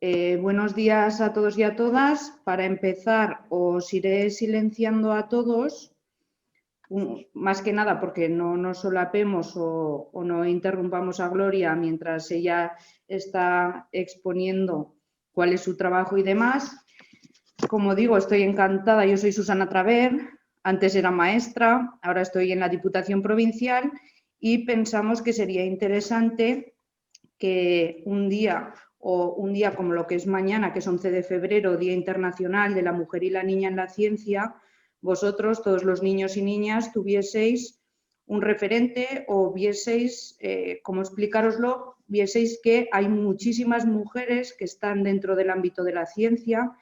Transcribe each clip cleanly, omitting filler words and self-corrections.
Buenos días a todos y a todas. Para empezar, os iré silenciando a todos, más que nada porque no nos solapemos o no interrumpamos a Gloria mientras ella está exponiendo cuál es su trabajo y demás. Como digo, estoy encantada. Yo soy Susana Traver, antes era maestra, ahora estoy en la Diputación Provincial y pensamos que sería interesante que un día como lo que es mañana, que es 11 de febrero, Día Internacional de la Mujer y la Niña en la Ciencia, vosotros, todos los niños y niñas, tuvieseis un referente o vieseis, cómo explicároslo, vieseis que hay muchísimas mujeres que están dentro del ámbito de la ciencia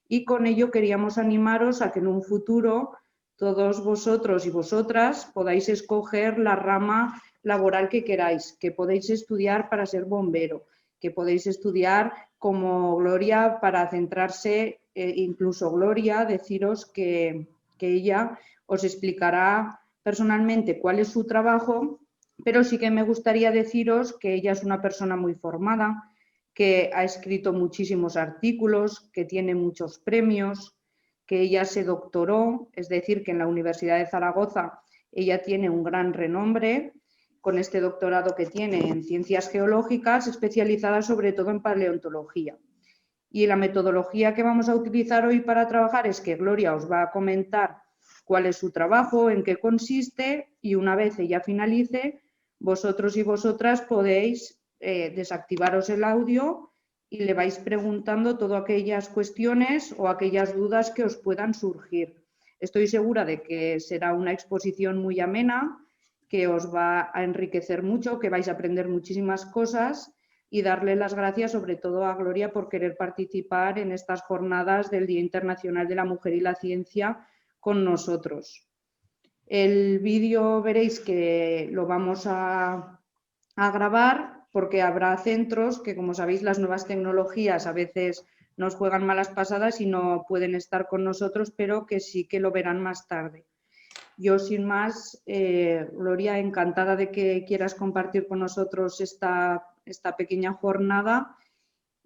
y con ello queríamos animaros a que en un futuro todos vosotros y vosotras podáis escoger la rama laboral que queráis, que podéis estudiar para ser bombero, que podéis estudiar como Gloria para centrarse, incluso Gloria, deciros que ella os explicará personalmente cuál es su trabajo, pero sí que me gustaría deciros que ella es una persona muy formada, que ha escrito muchísimos artículos, que tiene muchos premios, que ella se doctoró, es decir, que en la Universidad de Zaragoza ella tiene un gran renombre con este doctorado que tiene en ciencias geológicas, especializada sobre todo en paleontología. Y la metodología que vamos a utilizar hoy para trabajar es que Gloria os va a comentar cuál es su trabajo, en qué consiste, y una vez ella finalice, vosotros y vosotras podéis desactivaros el audio y le vais preguntando todas aquellas cuestiones o aquellas dudas que os puedan surgir. Estoy segura de que será una exposición muy amena, que os va a enriquecer mucho, que vais a aprender muchísimas cosas y darle las gracias sobre todo a Gloria por querer participar en estas jornadas del Día Internacional de la Mujer y la Ciencia con nosotros. El vídeo veréis que lo vamos a grabar porque habrá centros que, como sabéis, las nuevas tecnologías a veces nos juegan malas pasadas y no pueden estar con nosotros, pero que sí que lo verán más tarde. Yo, sin más, Gloria, encantada de que quieras compartir con nosotros esta pequeña jornada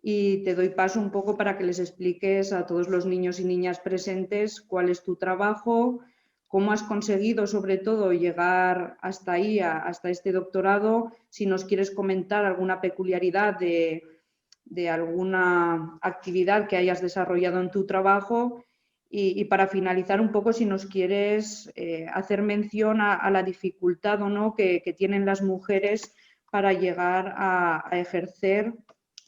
y te doy paso un poco para que les expliques a todos los niños y niñas presentes cuál es tu trabajo, cómo has conseguido, sobre todo, llegar hasta ahí, hasta este doctorado, si nos quieres comentar alguna peculiaridad de alguna actividad que hayas desarrollado en tu trabajo. Y para finalizar un poco, si nos quieres hacer mención a la dificultad o no que tienen las mujeres para llegar a ejercer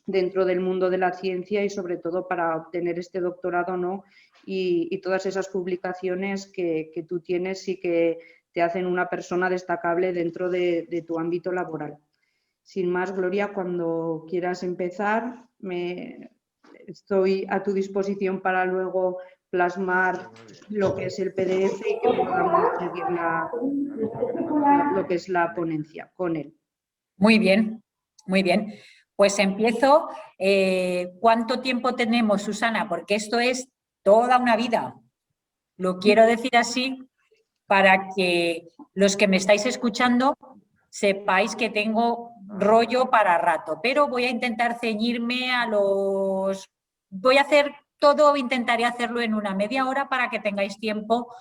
dentro del mundo de la ciencia y sobre todo para obtener este doctorado, ¿no? Y todas esas publicaciones que tú tienes y que te hacen una persona destacable dentro de tu ámbito laboral. Sin más, Gloria, cuando quieras empezar, estoy a tu disposición para luego plasmar lo que es el PDF y que podamos seguir lo que es la ponencia con él. Muy bien, muy bien. Pues empiezo. ¿Cuánto tiempo tenemos, Susana? Porque esto es toda una vida. Lo quiero decir así para que los que me estáis escuchando sepáis que tengo rollo para rato, pero voy a intentar ceñirme a los... Voy a hacer todo, intentaré hacerlo en una media hora para que tengáis tiempo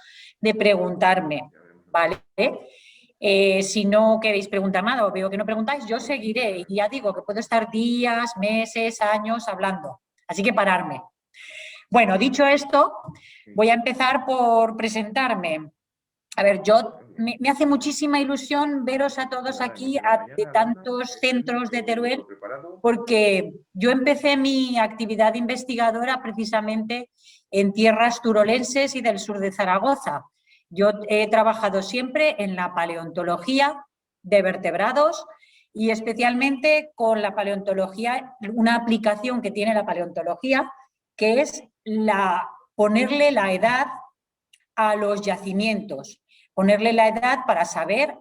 de preguntarme, ¿vale? Si no queréis preguntar nada o veo que no preguntáis, yo seguiré. Y ya digo que puedo estar días, meses, años hablando, así que pararme. Bueno, dicho esto, voy a empezar por presentarme. A ver, me hace muchísima ilusión veros a todos aquí, de tantos centros de Teruel, porque yo empecé mi actividad investigadora precisamente en tierras turolenses y del sur de Zaragoza. Yo he trabajado siempre en la paleontología de vertebrados y especialmente con la paleontología, una aplicación que tiene la paleontología, que es ponerle la edad a los yacimientos, ponerle la edad para saber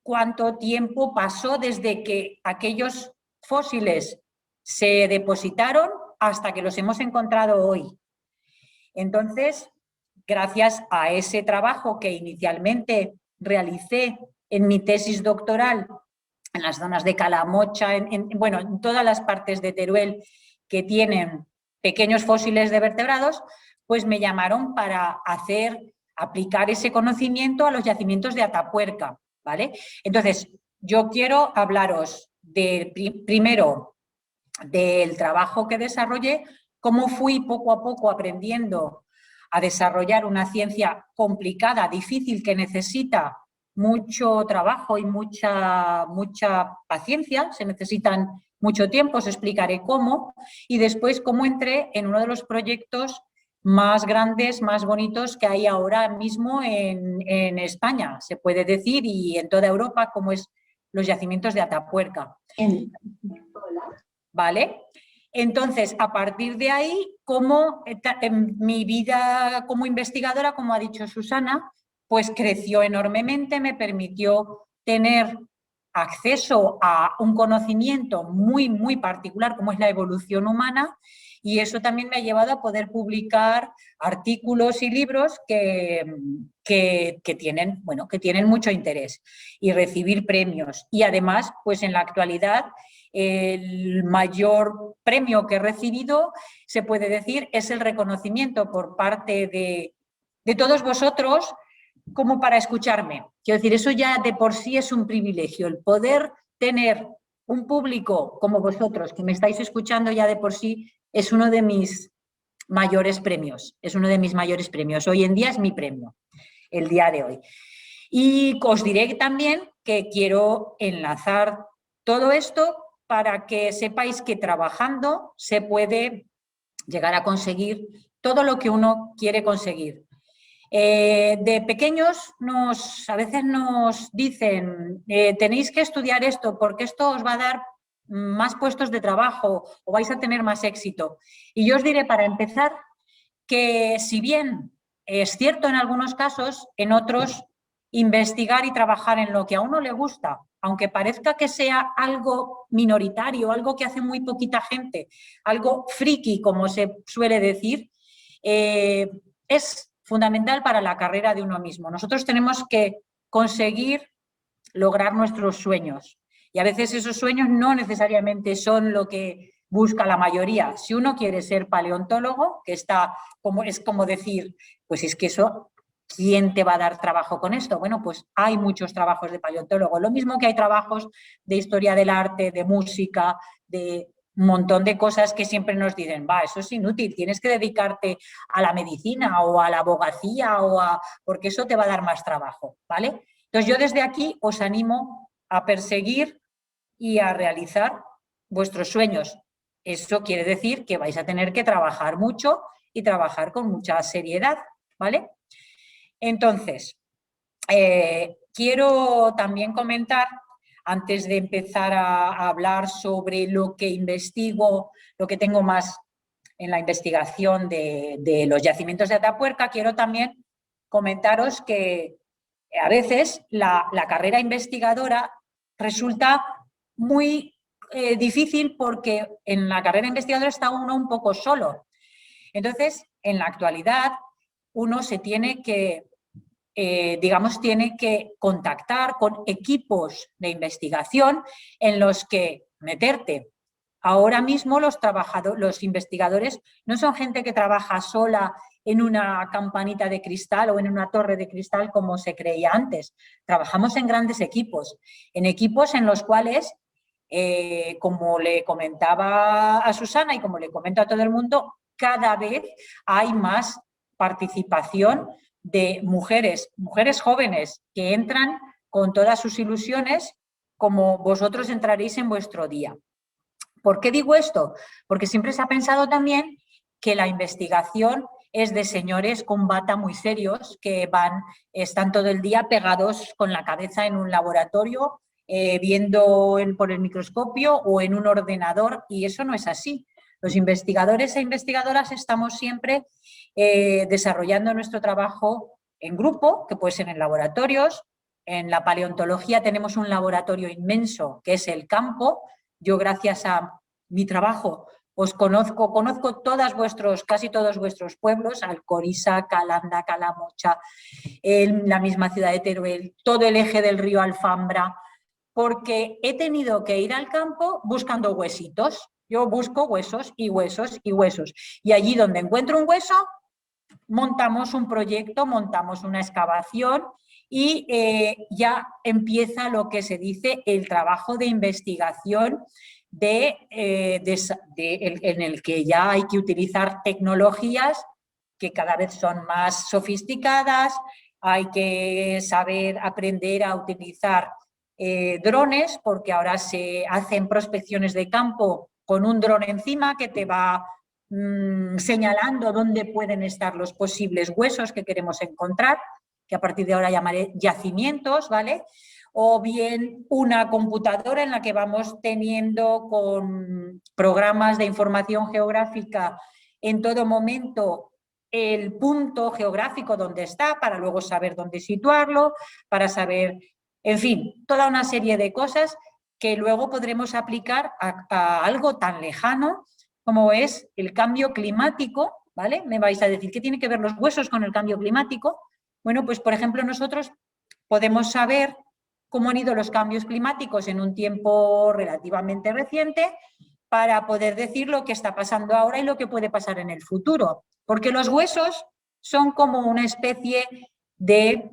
cuánto tiempo pasó desde que aquellos fósiles se depositaron hasta que los hemos encontrado hoy. Entonces, gracias a ese trabajo que inicialmente realicé en mi tesis doctoral en las zonas de Calamocha, en todas las partes de Teruel que tienen pequeños fósiles de vertebrados, pues me llamaron para aplicar ese conocimiento a los yacimientos de Atapuerca, ¿vale? Entonces, yo quiero hablaros primero del trabajo que desarrollé, cómo fui poco a poco aprendiendo a desarrollar una ciencia complicada, difícil, que necesita mucho trabajo y mucha paciencia, se necesitan mucho tiempo, os explicaré cómo, y después cómo entré en uno de los proyectos más grandes, más bonitos que hay ahora mismo en España, se puede decir, y en toda Europa, como es los yacimientos de Atapuerca. ¿Vale? Entonces, a partir de ahí, en mi vida como investigadora, como ha dicho Susana, pues creció enormemente, me permitió tener acceso a un conocimiento muy, muy particular, como es la evolución humana, y eso también me ha llevado a poder publicar artículos y libros que tienen mucho interés y recibir premios. Y además, pues en la actualidad, el mayor premio que he recibido, se puede decir, es el reconocimiento por parte de todos vosotros como para escucharme. Quiero decir, eso ya de por sí es un privilegio, el poder tener un público como vosotros que me estáis escuchando ya de por sí es uno de mis mayores premios, Hoy en día es mi premio, el día de hoy. Y os diré también que quiero enlazar todo esto para que sepáis que trabajando se puede llegar a conseguir todo lo que uno quiere conseguir. De pequeños a veces nos dicen tenéis que estudiar esto porque esto os va a dar más puestos de trabajo o vais a tener más éxito. Y yo os diré para empezar que si bien es cierto en algunos casos, en otros investigar y trabajar en lo que a uno le gusta, aunque parezca que sea algo minoritario, algo que hace muy poquita gente, algo friki, como se suele decir, es fundamental para la carrera de uno mismo. Nosotros tenemos que conseguir lograr nuestros sueños y a veces esos sueños no necesariamente son lo que busca la mayoría. Si uno quiere ser paleontólogo, que es como decir, pues es que eso, ¿quién te va a dar trabajo con esto? Bueno, pues hay muchos trabajos de paleontólogo, lo mismo que hay trabajos de historia del arte, de música, de un montón de cosas que siempre nos dicen, eso es inútil, tienes que dedicarte a la medicina o a la abogacía porque eso te va a dar más trabajo, ¿vale? Entonces yo desde aquí os animo a perseguir y a realizar vuestros sueños. Eso quiere decir que vais a tener que trabajar mucho y trabajar con mucha seriedad, ¿vale? Entonces, quiero también comentar, antes de empezar a hablar sobre lo que investigo, lo que tengo más en la investigación de los yacimientos de Atapuerca, quiero también comentaros que a veces la carrera investigadora resulta muy difícil porque en la carrera investigadora está uno un poco solo. Entonces, en la actualidad, uno se tiene que tiene que contactar con equipos de investigación en los que meterte. Ahora mismo los investigadores no son gente que trabaja sola en una campanita de cristal o en una torre de cristal como se creía antes. Trabajamos en grandes equipos, en los cuales, como le comentaba a Susana y como le comento a todo el mundo, cada vez hay más participación de mujeres jóvenes que entran con todas sus ilusiones, como vosotros entraréis en vuestro día. ¿Por qué digo esto? Porque siempre se ha pensado también que la investigación es de señores con bata muy serios que están todo el día pegados con la cabeza en un laboratorio, viendo por el microscopio o en un ordenador, y eso no es así. Los investigadores e investigadoras estamos siempre desarrollando nuestro trabajo en grupo, que puede ser en laboratorios. En la paleontología tenemos un laboratorio inmenso que es el campo. Yo, gracias a mi trabajo, os conozco casi todos vuestros pueblos, Alcoriza, Calanda, Calamocha, la misma ciudad de Teruel, todo el eje del río Alfambra, porque he tenido que ir al campo buscando huesitos. Yo busco huesos y huesos y huesos. Y allí donde encuentro un hueso, montamos un proyecto, montamos una excavación y ya empieza lo que se dice el trabajo de investigación en el que ya hay que utilizar tecnologías que cada vez son más sofisticadas, hay que saber aprender a utilizar drones, porque ahora se hacen prospecciones de campo con un dron encima que te va señalando dónde pueden estar los posibles huesos que queremos encontrar, que a partir de ahora llamaré yacimientos, ¿vale? O bien una computadora en la que vamos teniendo con programas de información geográfica en todo momento el punto geográfico donde está, para luego saber dónde situarlo, para saber, en fin, toda una serie de cosas que luego podremos aplicar a algo tan lejano como es el cambio climático, ¿vale? Me vais a decir, ¿qué tiene que ver los huesos con el cambio climático? Bueno, pues por ejemplo nosotros podemos saber cómo han ido los cambios climáticos en un tiempo relativamente reciente para poder decir lo que está pasando ahora y lo que puede pasar en el futuro. Porque los huesos son como una especie de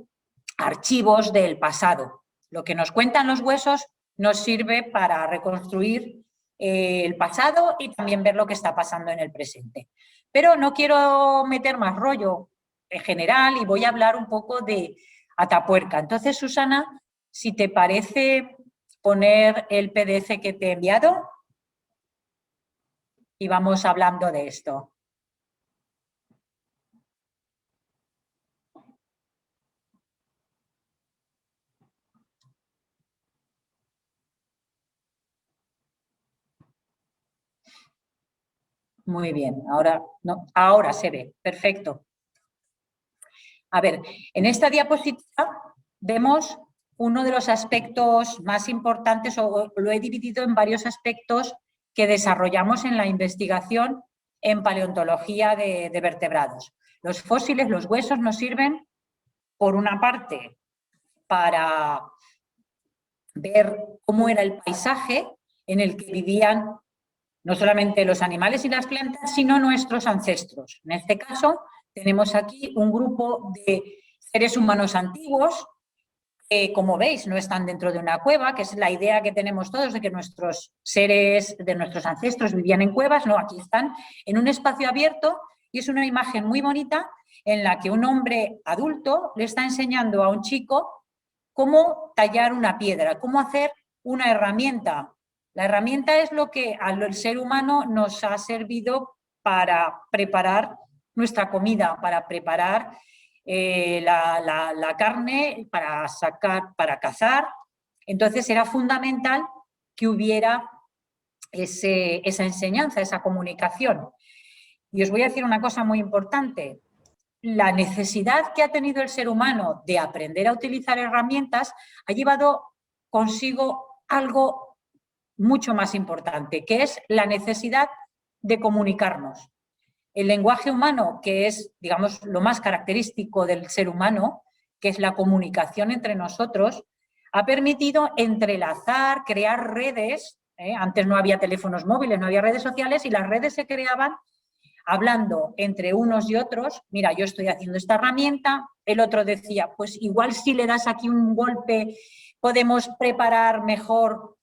archivos del pasado. Lo que nos cuentan los huesos nos sirve para reconstruir el pasado y también ver lo que está pasando en el presente. Pero no quiero meter más rollo en general y voy a hablar un poco de Atapuerca. Entonces, Susana, si te parece poner el PDF que te he enviado y vamos hablando de esto. Muy bien, ahora se ve, perfecto. A ver, en esta diapositiva vemos uno de los aspectos más importantes, o lo he dividido en varios aspectos que desarrollamos en la investigación en paleontología de vertebrados. Los fósiles, los huesos, nos sirven, por una parte, para ver cómo era el paisaje en el que vivían no solamente los animales y las plantas, sino nuestros ancestros. En este caso, tenemos aquí un grupo de seres humanos antiguos que, como veis, no están dentro de una cueva, que es la idea que tenemos todos de que nuestros ancestros vivían en cuevas. No, aquí están en un espacio abierto y es una imagen muy bonita en la que un hombre adulto le está enseñando a un chico cómo tallar una piedra, cómo hacer una herramienta. La herramienta es lo que al ser humano nos ha servido para preparar nuestra comida, para preparar la carne, para cazar. Entonces era fundamental que hubiera esa enseñanza, esa comunicación. Y os voy a decir una cosa muy importante. La necesidad que ha tenido el ser humano de aprender a utilizar herramientas ha llevado consigo algo mucho más importante, que es la necesidad de comunicarnos. El lenguaje humano, que es, digamos, lo más característico del ser humano, que es la comunicación entre nosotros, ha permitido entrelazar, crear redes. Antes no había teléfonos móviles, no había redes sociales y las redes se creaban hablando entre unos y otros. Mira, yo estoy haciendo esta herramienta, el otro decía, pues igual si le das aquí un golpe podemos preparar mejor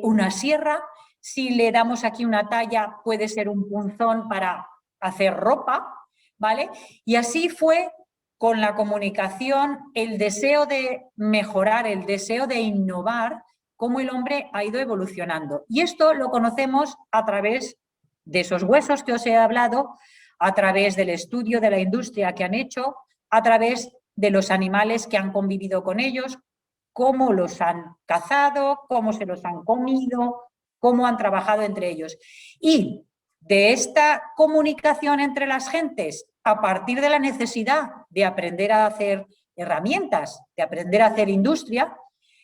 una sierra, si le damos aquí una talla puede ser un punzón para hacer ropa, ¿vale? Y así fue con la comunicación, el deseo de mejorar, el deseo de innovar, cómo el hombre ha ido evolucionando. Y esto lo conocemos a través de esos huesos que os he hablado, a través del estudio de la industria que han hecho, a través de los animales que han convivido con ellos, cómo los han cazado, cómo se los han comido, cómo han trabajado entre ellos. Y de esta comunicación entre las gentes, a partir de la necesidad de aprender a hacer herramientas, de aprender a hacer industria,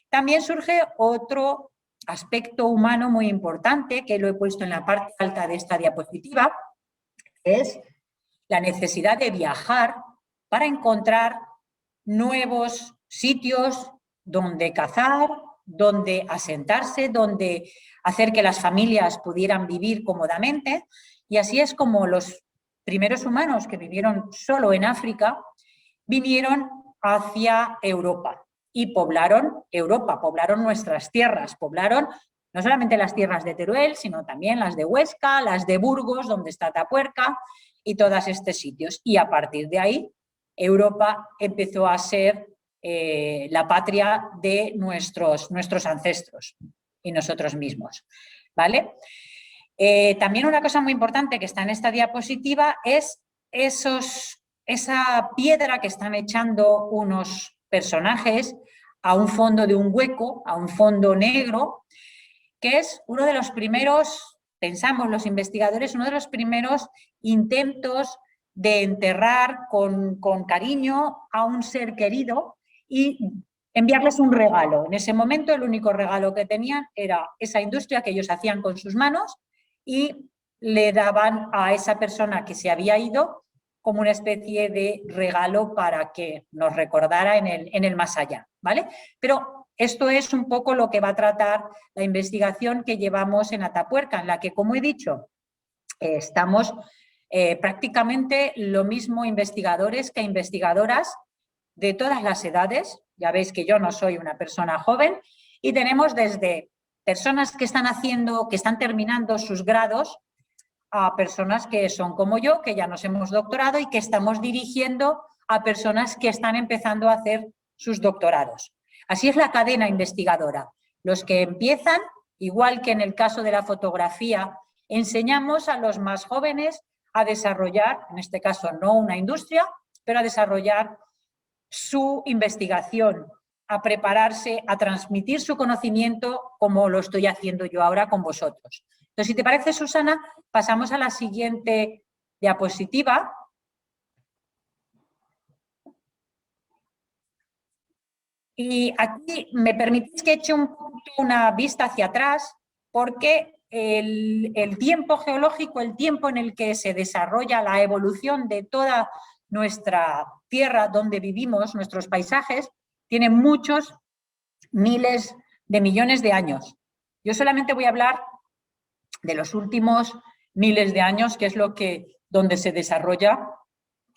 también surge otro aspecto humano muy importante, que lo he puesto en la parte alta de esta diapositiva, es la necesidad de viajar para encontrar nuevos sitios donde cazar, donde asentarse, donde hacer que las familias pudieran vivir cómodamente, y así es como los primeros humanos que vivieron solo en África vinieron hacia Europa y poblaron Europa, poblaron nuestras tierras, poblaron no solamente las tierras de Teruel, sino también las de Huesca, las de Burgos, donde está Atapuerca, y todos estos sitios. Y a partir de ahí, Europa empezó a ser la patria de nuestros ancestros y nosotros mismos, ¿vale? También una cosa muy importante que está en esta diapositiva es esa piedra que están echando unos personajes a un fondo de un hueco, a un fondo negro, que es uno de los primeros, pensamos los investigadores, uno de los primeros intentos de enterrar con cariño a un ser querido y enviarles un regalo. En ese momento el único regalo que tenían era esa industria que ellos hacían con sus manos y le daban a esa persona que se había ido como una especie de regalo para que nos recordara en el más allá, ¿vale? Pero esto es un poco lo que va a tratar la investigación que llevamos en Atapuerca, en la que, como he dicho, estamos prácticamente lo mismo investigadores que investigadoras de todas las edades. Ya veis que yo no soy una persona joven y tenemos desde personas que están terminando sus grados a personas que son como yo, que ya nos hemos doctorado y que estamos dirigiendo a personas que están empezando a hacer sus doctorados. Así es la cadena investigadora. Los que empiezan, igual que en el caso de la fotografía, enseñamos a los más jóvenes a desarrollar, en este caso no una industria, pero a desarrollar su investigación, a prepararse, a transmitir su conocimiento como lo estoy haciendo yo ahora con vosotros. Entonces, si te parece, Susana, pasamos a la siguiente diapositiva. Y aquí me permitís que eche una vista hacia atrás, porque el tiempo geológico, el tiempo en el que se desarrolla la evolución de toda nuestra tierra donde vivimos, nuestros paisajes, tiene muchos miles de millones de años. Yo solamente voy a hablar de los últimos miles de años, que es donde se desarrolla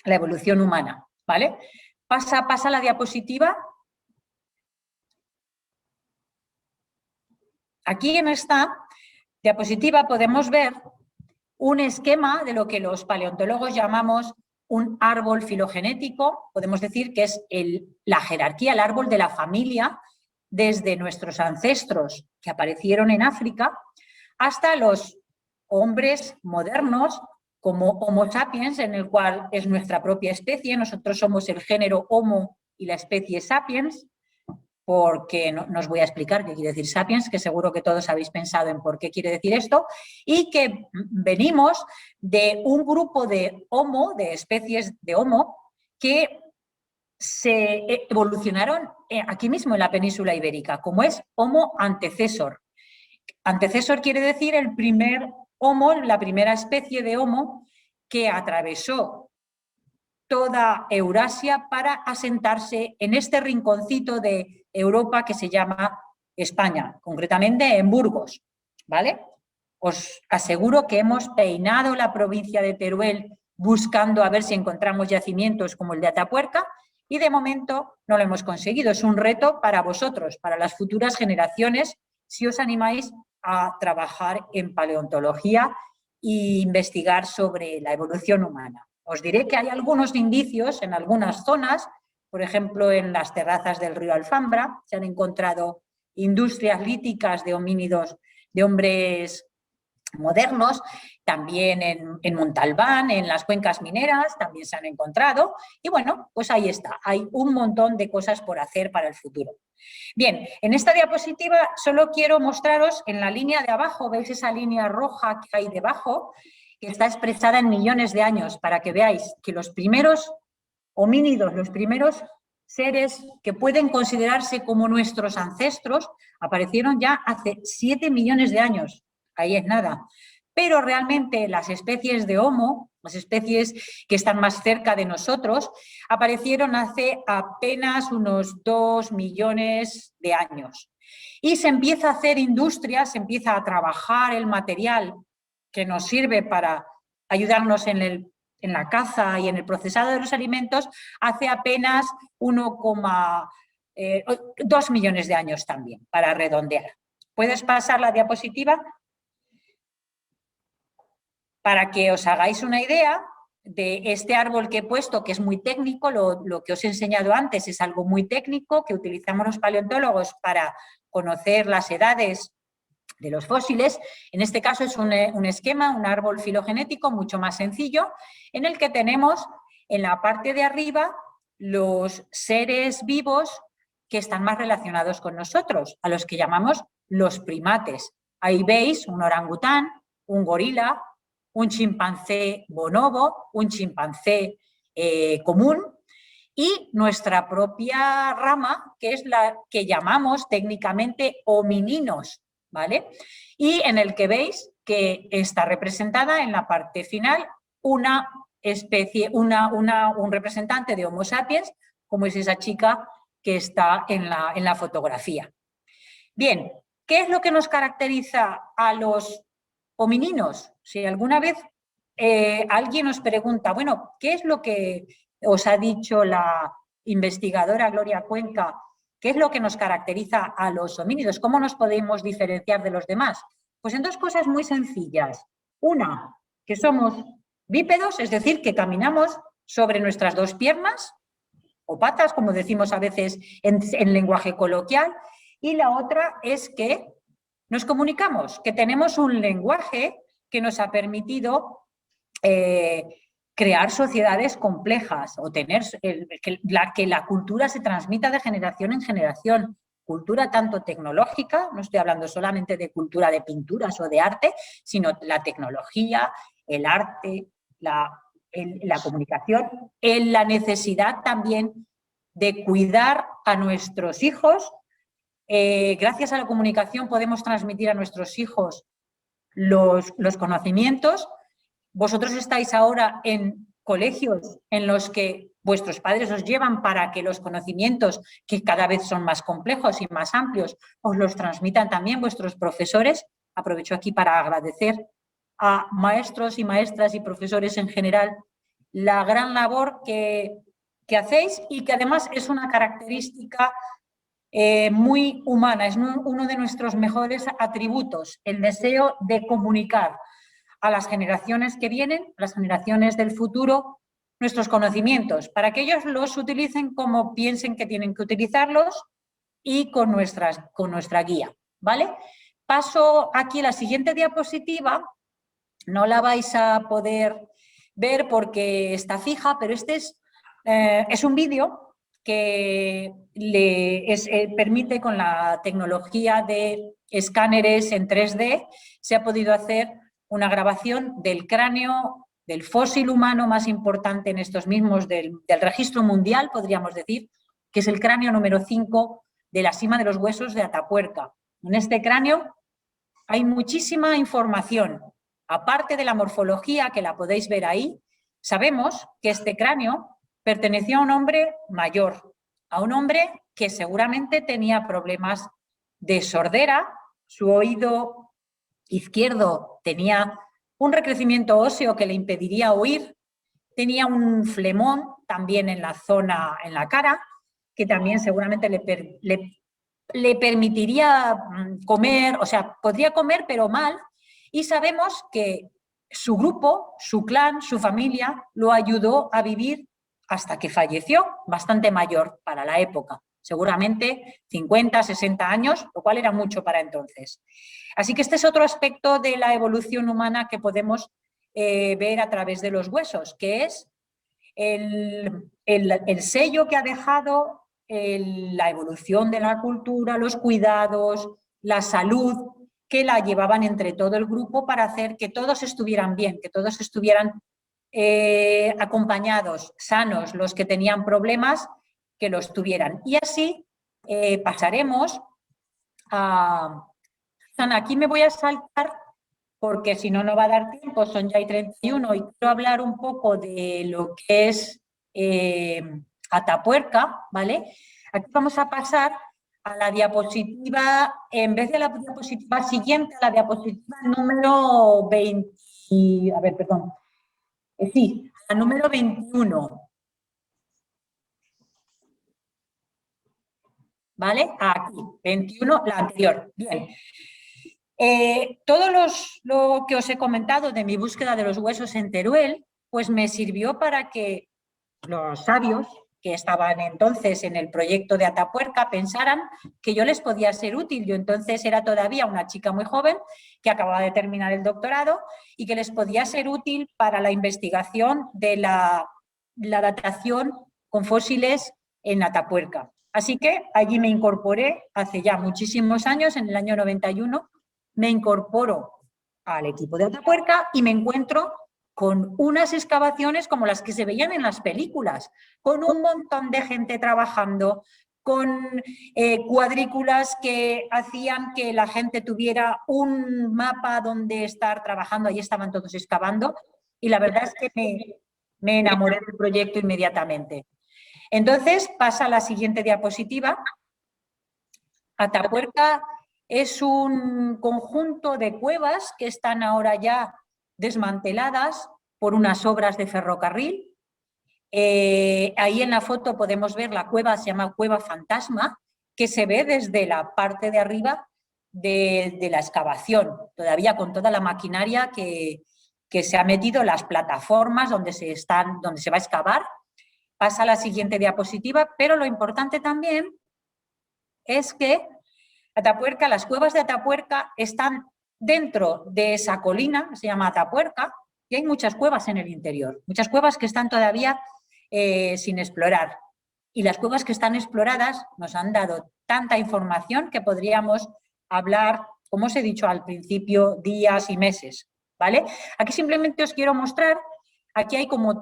la evolución humana, ¿vale? Pasa la diapositiva. Aquí en esta diapositiva podemos ver un esquema de lo que los paleontólogos llamamos un árbol filogenético. Podemos decir que es la jerarquía, el árbol de la familia, desde nuestros ancestros que aparecieron en África hasta los hombres modernos como Homo sapiens, en el cual es nuestra propia especie. Nosotros somos el género Homo y la especie Sapiens, porque no os voy a explicar qué quiere decir Sapiens, que seguro que todos habéis pensado en por qué quiere decir esto, y que venimos de un grupo de Homo, de especies de Homo, que se evolucionaron aquí mismo en la península ibérica, como es Homo antecesor. Antecesor quiere decir el primer Homo, la primera especie de Homo que atravesó toda Eurasia para asentarse en este rinconcito de Europa que se llama España, concretamente en Burgos, ¿vale? Os aseguro que hemos peinado la provincia de Teruel buscando a ver si encontramos yacimientos como el de Atapuerca y de momento no lo hemos conseguido. Es un reto para vosotros, para las futuras generaciones, si os animáis a trabajar en paleontología e investigar sobre la evolución humana. Os diré que hay algunos indicios en algunas zonas, por ejemplo, en las terrazas del río Alfambra, se han encontrado industrias líticas de homínidos, de hombres modernos, también en Montalbán, en las cuencas mineras, también se han encontrado. Y bueno, pues ahí está, hay un montón de cosas por hacer para el futuro. Bien, en esta diapositiva solo quiero mostraros en la línea de abajo, ¿veis esa línea roja que hay debajo? Que está expresada en millones de años, para que veáis que los primeros homínidos, los primeros seres que pueden considerarse como nuestros ancestros, aparecieron ya hace 7 millones de años. Ahí es nada. Pero realmente las especies de Homo, las especies que están más cerca de nosotros, aparecieron hace apenas unos 2 millones de años. Y se empieza a hacer industria, se empieza a trabajar el material que nos sirve para ayudarnos en la caza y en el procesado de los alimentos hace apenas 1,2 millones de años también, para redondear. ¿Puedes pasar la diapositiva? Para que os hagáis una idea de este árbol que he puesto, que es muy técnico, lo que os he enseñado antes es algo muy técnico que utilizamos los paleontólogos para conocer las edades de los fósiles. En este caso es un esquema, un árbol filogenético mucho más sencillo, en el que tenemos en la parte de arriba los seres vivos que están más relacionados con nosotros, a los que llamamos los primates. Ahí veis un orangután, un gorila, un chimpancé bonobo, un chimpancé común, y nuestra propia rama, que es la que llamamos técnicamente homininos, ¿vale? Y en el que veis que está representada en la parte final una especie, un representante de Homo sapiens, como es esa chica que está en la fotografía. Bien, ¿qué es lo que nos caracteriza a los homininos? Si alguna vez alguien os pregunta, bueno, ¿qué es lo que os ha dicho la investigadora Gloria Cuenca? ¿Qué es lo que nos caracteriza a los homínidos? ¿Cómo nos podemos diferenciar de los demás? Pues en dos cosas muy sencillas. Una, que somos bípedos, es decir, que caminamos sobre nuestras dos piernas o patas, como decimos a veces en lenguaje coloquial, y la otra es que nos comunicamos, que tenemos un lenguaje que nos ha permitido crear sociedades complejas o tener que la cultura se transmita de generación en generación. Cultura tanto tecnológica, no estoy hablando solamente de cultura de pinturas o de arte, sino la tecnología, el arte, la comunicación, la necesidad también de cuidar a nuestros hijos. Gracias a la comunicación podemos transmitir a nuestros hijos los conocimientos. Vosotros estáis ahora en colegios en los que vuestros padres os llevan para que los conocimientos, que cada vez son más complejos y más amplios, os los transmitan también vuestros profesores. Aprovecho aquí para agradecer a maestros y maestras y profesores en general la gran labor que hacéis y que además es una característica muy humana, es uno de nuestros mejores atributos, el deseo de comunicar a las generaciones que vienen, a las generaciones del futuro, nuestros conocimientos, para que ellos los utilicen como piensen que tienen que utilizarlos y con nuestra guía, ¿vale? Paso aquí a la siguiente diapositiva, no la vais a poder ver porque está fija, pero este es un vídeo que permite, con la tecnología de escáneres en 3D, se ha podido hacer una grabación del cráneo, del fósil humano más importante en estos mismos, del registro mundial, podríamos decir, que es el cráneo número 5 de la cima de los huesos de Atapuerca. En este cráneo hay muchísima información. Aparte de la morfología, que la podéis ver ahí, sabemos que este cráneo pertenecía a un hombre mayor, a un hombre que seguramente tenía problemas de sordera, su oído izquierdo tenía un recrecimiento óseo que le impediría oír, tenía un flemón también en la zona, en la cara, que también seguramente le permitiría comer, o sea, podría comer pero mal, y sabemos que su grupo, su clan, su familia lo ayudó a vivir hasta que falleció, bastante mayor para la época, seguramente 50, 60 años, lo cual era mucho para entonces. Así que este es otro aspecto de la evolución humana que podemos ver a través de los huesos, que es el sello que ha dejado la evolución de la cultura, los cuidados, la salud, que la llevaban entre todo el grupo para hacer que todos estuvieran bien, que todos estuvieran acompañados, sanos, los que tenían problemas, que los tuvieran. Y así pasaremos a... Aquí me voy a saltar porque si no, no va a dar tiempo, son ya 31 y quiero hablar un poco de lo que es Atapuerca, ¿vale? Aquí vamos a pasar a la diapositiva, en vez de la diapositiva siguiente, a la diapositiva número 20, a ver, perdón, sí, la número 21. ¿Vale? Aquí, 21, la anterior. Bien. Todo lo que os he comentado de mi búsqueda de los huesos en Teruel, pues me sirvió para que los sabios que estaban entonces en el proyecto de Atapuerca pensaran que yo les podía ser útil. Yo entonces era todavía una chica muy joven que acababa de terminar el doctorado y que les podía ser útil para la investigación de la datación con fósiles en Atapuerca. Así que allí me incorporé hace ya muchísimos años, en el año 91, me incorporo al equipo de Atapuerca y me encuentro con unas excavaciones como las que se veían en las películas, con un montón de gente trabajando, con cuadrículas que hacían que la gente tuviera un mapa donde estar trabajando, ahí estaban todos excavando, y la verdad es que me enamoré del proyecto inmediatamente. Entonces, pasa a la siguiente diapositiva. Atapuerca es un conjunto de cuevas que están ahora ya desmanteladas por unas obras de ferrocarril. Ahí en la foto podemos ver la cueva, se llama Cueva Fantasma, que se ve desde la parte de arriba de la excavación, todavía con toda la maquinaria que se ha metido, las plataformas donde se va a excavar. Pasa a la siguiente diapositiva, pero lo importante también es que Atapuerca, las cuevas de Atapuerca están dentro de esa colina, se llama Atapuerca, y hay muchas cuevas en el interior, muchas cuevas que están todavía sin explorar. Y las cuevas que están exploradas nos han dado tanta información que podríamos hablar, como os he dicho al principio, días y meses, ¿vale? Aquí simplemente os quiero mostrar, aquí hay como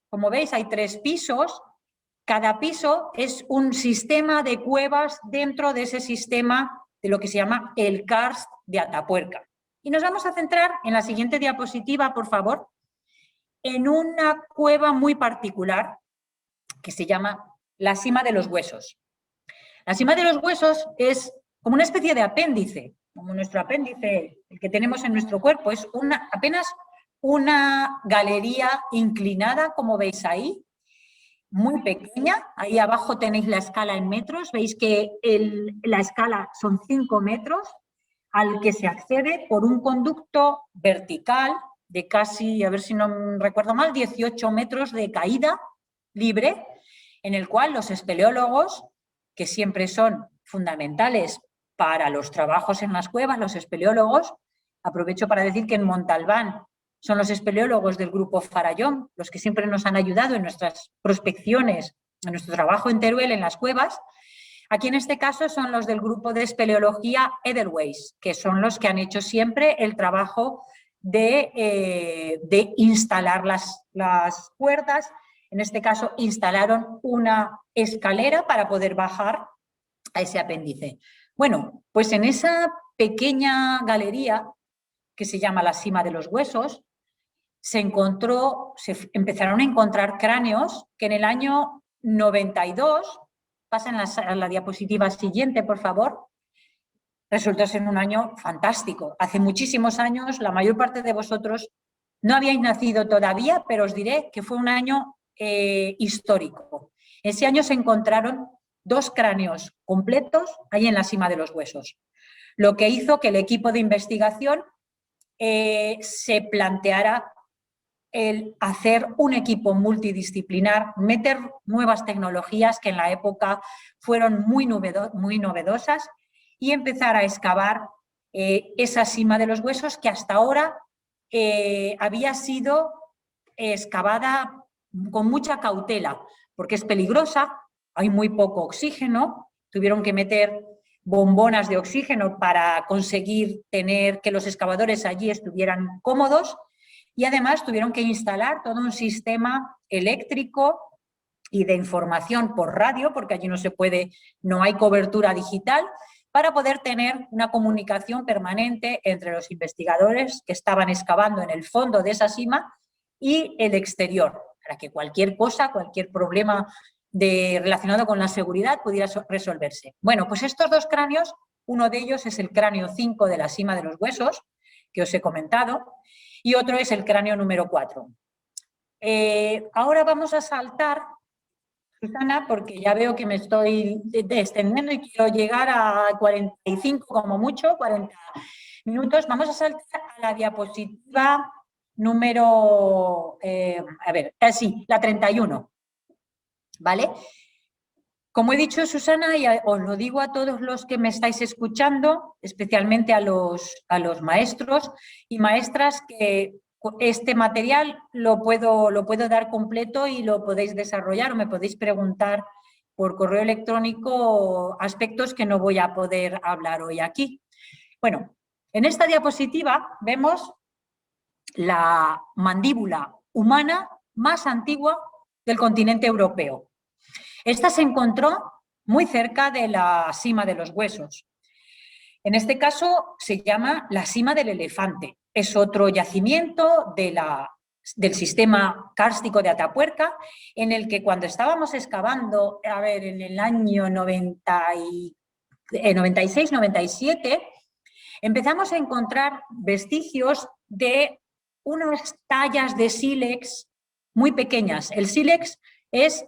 como veis, hay 3 pisos. Cada piso es un sistema de cuevas dentro de ese sistema de lo que se llama el karst de Atapuerca. Y nos vamos a centrar en la siguiente diapositiva, por favor, en una cueva muy particular que se llama la Sima de los Huesos. La Sima de los Huesos es como una especie de apéndice, como nuestro apéndice, el que tenemos en nuestro cuerpo, es apenas una galería inclinada, como veis ahí, muy pequeña. Ahí abajo tenéis la escala en metros, veis que la escala son 5 metros, al que se accede por un conducto vertical de casi, a ver si no recuerdo mal, 18 metros de caída libre, en el cual los espeleólogos, que siempre son fundamentales para los trabajos en las cuevas, los espeleólogos, aprovecho para decir que en Montalbán son los espeleólogos del grupo Farallón, los que siempre nos han ayudado en nuestras prospecciones, en nuestro trabajo en Teruel, en las cuevas. Aquí en este caso son los del grupo de espeleología Edelweiss, que son los que han hecho siempre el trabajo de instalar las cuerdas. En este caso instalaron una escalera para poder bajar a ese apéndice. Bueno, pues en esa pequeña galería que se llama la Sima de los Huesos, se empezaron a encontrar cráneos que en el año 92, pasen a la diapositiva siguiente, por favor, resultó ser un año fantástico. Hace muchísimos años, la mayor parte de vosotros no habíais nacido todavía, pero os diré que fue un año histórico. Ese año se encontraron 2 cráneos completos ahí en la Sima de los Huesos, lo que hizo que el equipo de investigación se planteara el hacer un equipo multidisciplinar, meter nuevas tecnologías que en la época fueron muy novedosas y empezar a excavar esa Sima de los Huesos que hasta ahora había sido excavada con mucha cautela, porque es peligrosa, hay muy poco oxígeno, tuvieron que meter bombonas de oxígeno para conseguir tener que los excavadores allí estuvieran cómodos, y además tuvieron que instalar todo un sistema eléctrico y de información por radio, porque allí no hay cobertura digital, para poder tener una comunicación permanente entre los investigadores que estaban excavando en el fondo de esa sima y el exterior, para que cualquier cosa, cualquier problema relacionado con la seguridad pudiera resolverse. Bueno, pues estos dos cráneos, uno de ellos es el cráneo 5 de la cima de los huesos, que os he comentado, y otro es el cráneo número 4. Ahora vamos a saltar, Susana, porque ya veo que me estoy extendiendo y quiero llegar a 45 como mucho, 40 minutos. Vamos a saltar a la diapositiva número, la 31, ¿vale? Como he dicho, Susana, y os lo digo a todos los que me estáis escuchando, especialmente a los maestros y maestras, que este material lo puedo dar completo y lo podéis desarrollar o me podéis preguntar por correo electrónico aspectos que no voy a poder hablar hoy aquí. Bueno, en esta diapositiva vemos la mandíbula humana más antigua del continente europeo. Esta se encontró muy cerca de la cima de los huesos. En este caso se llama la cima del elefante. Es otro yacimiento del sistema kárstico de Atapuerca, en el que cuando estábamos excavando, en el año 96-97, empezamos a encontrar vestigios de unas tallas de sílex muy pequeñas. El sílex es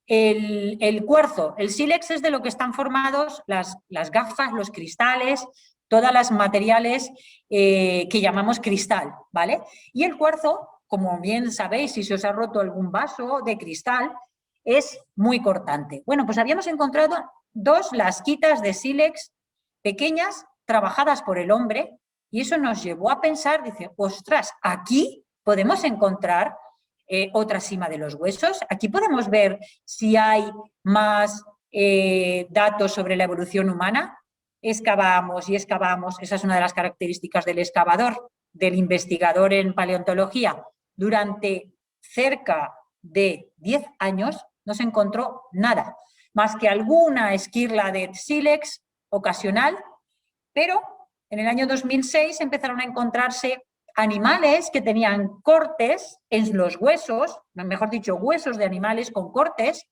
el cuarzo. El sílex es de lo que están formados las gafas, los cristales, todas las materiales que llamamos cristal, ¿vale? Y el cuarzo, como bien sabéis, si se os ha roto algún vaso de cristal, es muy cortante. Bueno, pues habíamos encontrado dos lasquitas de sílex pequeñas trabajadas por el hombre y eso nos llevó a pensar, dice, ostras, aquí podemos encontrar otra cima de los huesos. Aquí podemos ver si hay más datos sobre la evolución humana. Excavamos y excavamos, esa es una de las características del excavador, del investigador en paleontología. Durante cerca de 10 años no se encontró nada, más que alguna esquirla de sílex ocasional, pero en el año 2006 empezaron a encontrarse animales que tenían cortes en los huesos, mejor dicho, huesos de animales con cortes,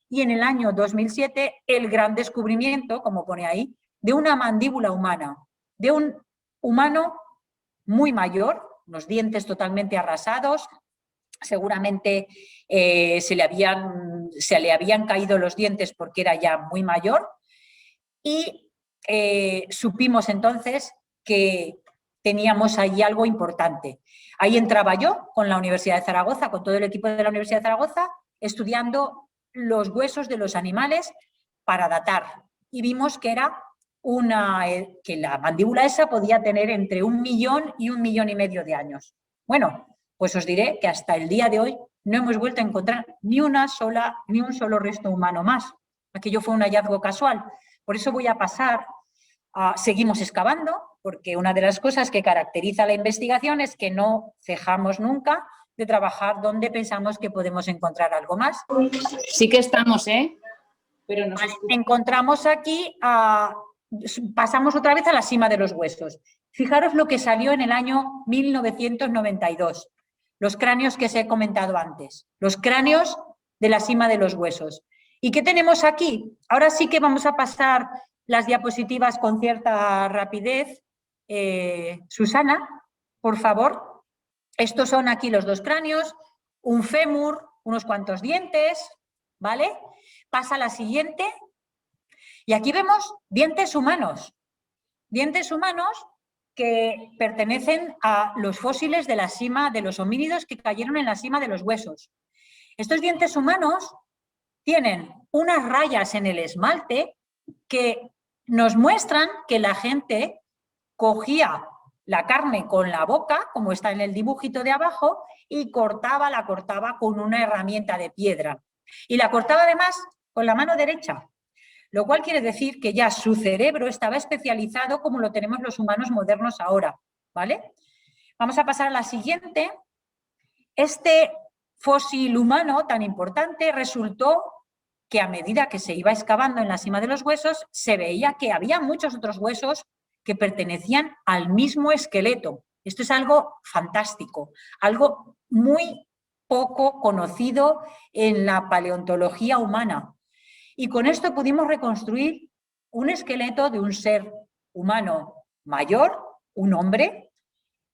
y en el año 2007 el gran descubrimiento, como pone ahí, de una mandíbula humana, de un humano muy mayor, los dientes totalmente arrasados, seguramente se le habían caído los dientes porque era ya muy mayor, y supimos entonces que teníamos allí algo importante. Ahí entraba yo con la Universidad de Zaragoza, con todo el equipo de la Universidad de Zaragoza, estudiando los huesos de los animales para datar. Y vimos que era que la mandíbula esa podía tener entre 1 millón y 1,5 millones de años. Bueno, pues os diré que hasta el día de hoy no hemos vuelto a encontrar ni un solo resto humano más. Aquello fue un hallazgo casual. Por eso voy a pasar seguimos excavando, porque una de las cosas que caracteriza la investigación es que no cejamos nunca de trabajar donde pensamos que podemos encontrar algo más. Sí que estamos, pero nos encontramos aquí, pasamos otra vez a la cima de los huesos. Fijaros lo que salió en el año 1992, los cráneos que os he comentado antes, los cráneos de la cima de los huesos. ¿Y qué tenemos aquí? Ahora sí que vamos a pasar las diapositivas con cierta rapidez. Susana, por favor. Estos son aquí los dos cráneos, un fémur, unos cuantos dientes, ¿vale? Pasa a la siguiente. Y aquí vemos dientes humanos. Dientes humanos que pertenecen a los fósiles de la cima de los homínidos que cayeron en la cima de los huesos. Estos dientes humanos tienen unas rayas en el esmalte que nos muestran que la gente cogía la carne con la boca, como está en el dibujito de abajo, y la cortaba con una herramienta de piedra. Y la cortaba además con la mano derecha, lo cual quiere decir que ya su cerebro estaba especializado como lo tenemos los humanos modernos ahora, ¿vale? Vamos a pasar a la siguiente. Este fósil humano tan importante resultó que a medida que se iba excavando en la cima de los huesos, se veía que había muchos otros huesos que pertenecían al mismo esqueleto. Esto es algo fantástico, algo muy poco conocido en la paleontología humana. Y con esto pudimos reconstruir un esqueleto de un ser humano mayor, un hombre,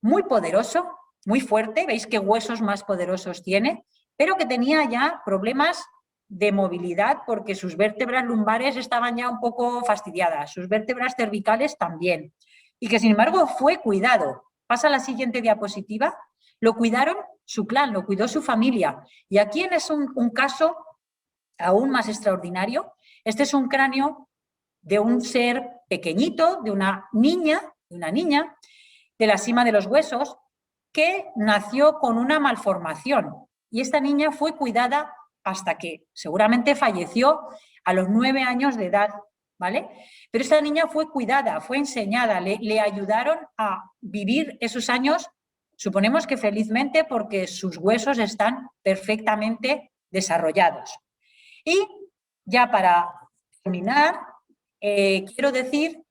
muy poderoso, muy fuerte, veis qué huesos más poderosos tiene, pero que tenía ya problemas de movilidad porque sus vértebras lumbares estaban ya un poco fastidiadas, sus vértebras cervicales también, y que sin embargo fue cuidado. Pasa a la siguiente diapositiva. Lo cuidaron su clan, lo cuidó su familia. Y aquí es un caso aún más extraordinario. Este es un cráneo de un ser pequeñito, de una niña, de la cima de los huesos, que nació con una malformación. Y esta niña fue cuidada hasta que seguramente falleció a los 9 años de edad, ¿vale? Pero esta niña fue cuidada, fue enseñada, le ayudaron a vivir esos años, suponemos que felizmente, porque sus huesos están perfectamente desarrollados. Y ya para terminar, quiero decir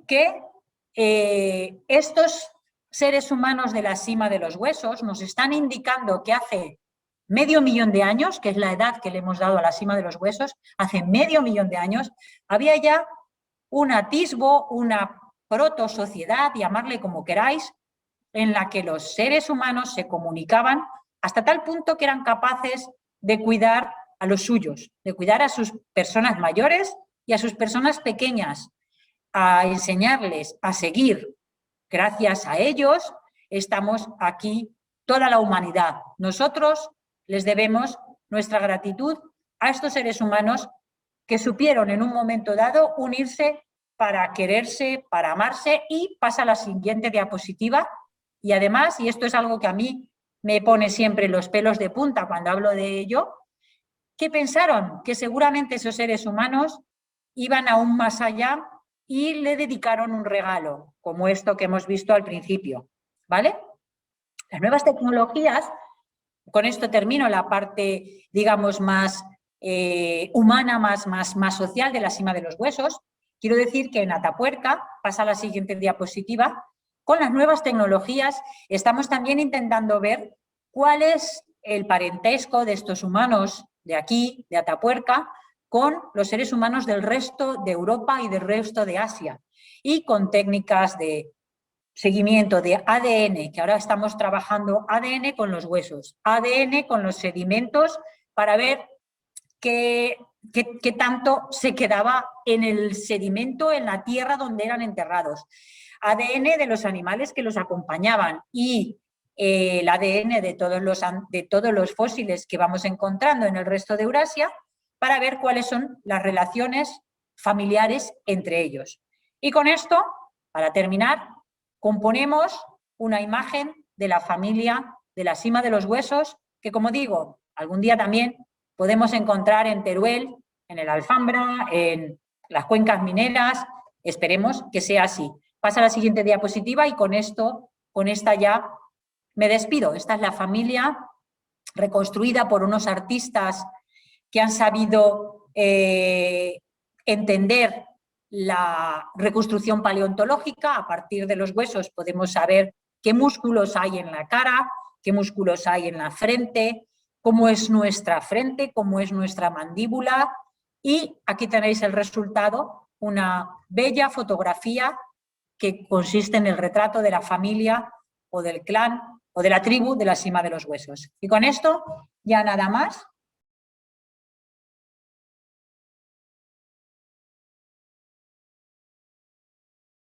que estos seres humanos de la cima de los huesos nos están indicando que hace medio millón de años, que es la edad que le hemos dado a la cima de los huesos, hace medio millón de años, había ya un atisbo, una proto-sociedad, llamarle como queráis, en la que los seres humanos se comunicaban hasta tal punto que eran capaces de cuidar a los suyos, de cuidar a sus personas mayores y a sus personas pequeñas, a enseñarles a seguir. Gracias a ellos estamos aquí toda la humanidad. Nosotros les debemos nuestra gratitud a estos seres humanos que supieron en un momento dado unirse para quererse, para amarse. Y pasa a la siguiente diapositiva. Y además, y esto es algo que a mí me pone siempre los pelos de punta cuando hablo de ello, que pensaron que seguramente esos seres humanos iban aún más allá y le dedicaron un regalo, como esto que hemos visto al principio, ¿vale? Las nuevas tecnologías, con esto termino la parte, digamos, más humana, más social de la cima de los huesos. Quiero decir que en Atapuerca, pasa a la siguiente diapositiva, con las nuevas tecnologías estamos también intentando ver cuál es el parentesco de estos humanos de aquí, de Atapuerca, con los seres humanos del resto de Europa y del resto de Asia, y con técnicas de seguimiento de ADN, que ahora estamos trabajando ADN con los huesos, ADN con los sedimentos, para ver qué tanto se quedaba en el sedimento, en la tierra donde eran enterrados, ADN de los animales que los acompañaban y el ADN de todos los fósiles que vamos encontrando en el resto de Eurasia, para ver cuáles son las relaciones familiares entre ellos. Y con esto, para terminar, componemos una imagen de la familia de la cima de los huesos, que, como digo, algún día también podemos encontrar en Teruel, en el Alfambra, en las cuencas mineras. Esperemos que sea así. Pasa a la siguiente diapositiva y con esta ya me despido. Esta es la familia reconstruida por unos artistas que han sabido entender la reconstrucción paleontológica. A partir de los huesos podemos saber qué músculos hay en la cara, qué músculos hay en la frente, cómo es nuestra frente, cómo es nuestra mandíbula. Y aquí tenéis el resultado, una bella fotografía que consiste en el retrato de la familia o del clan o de la tribu de la cima de los huesos. Y con esto ya nada más.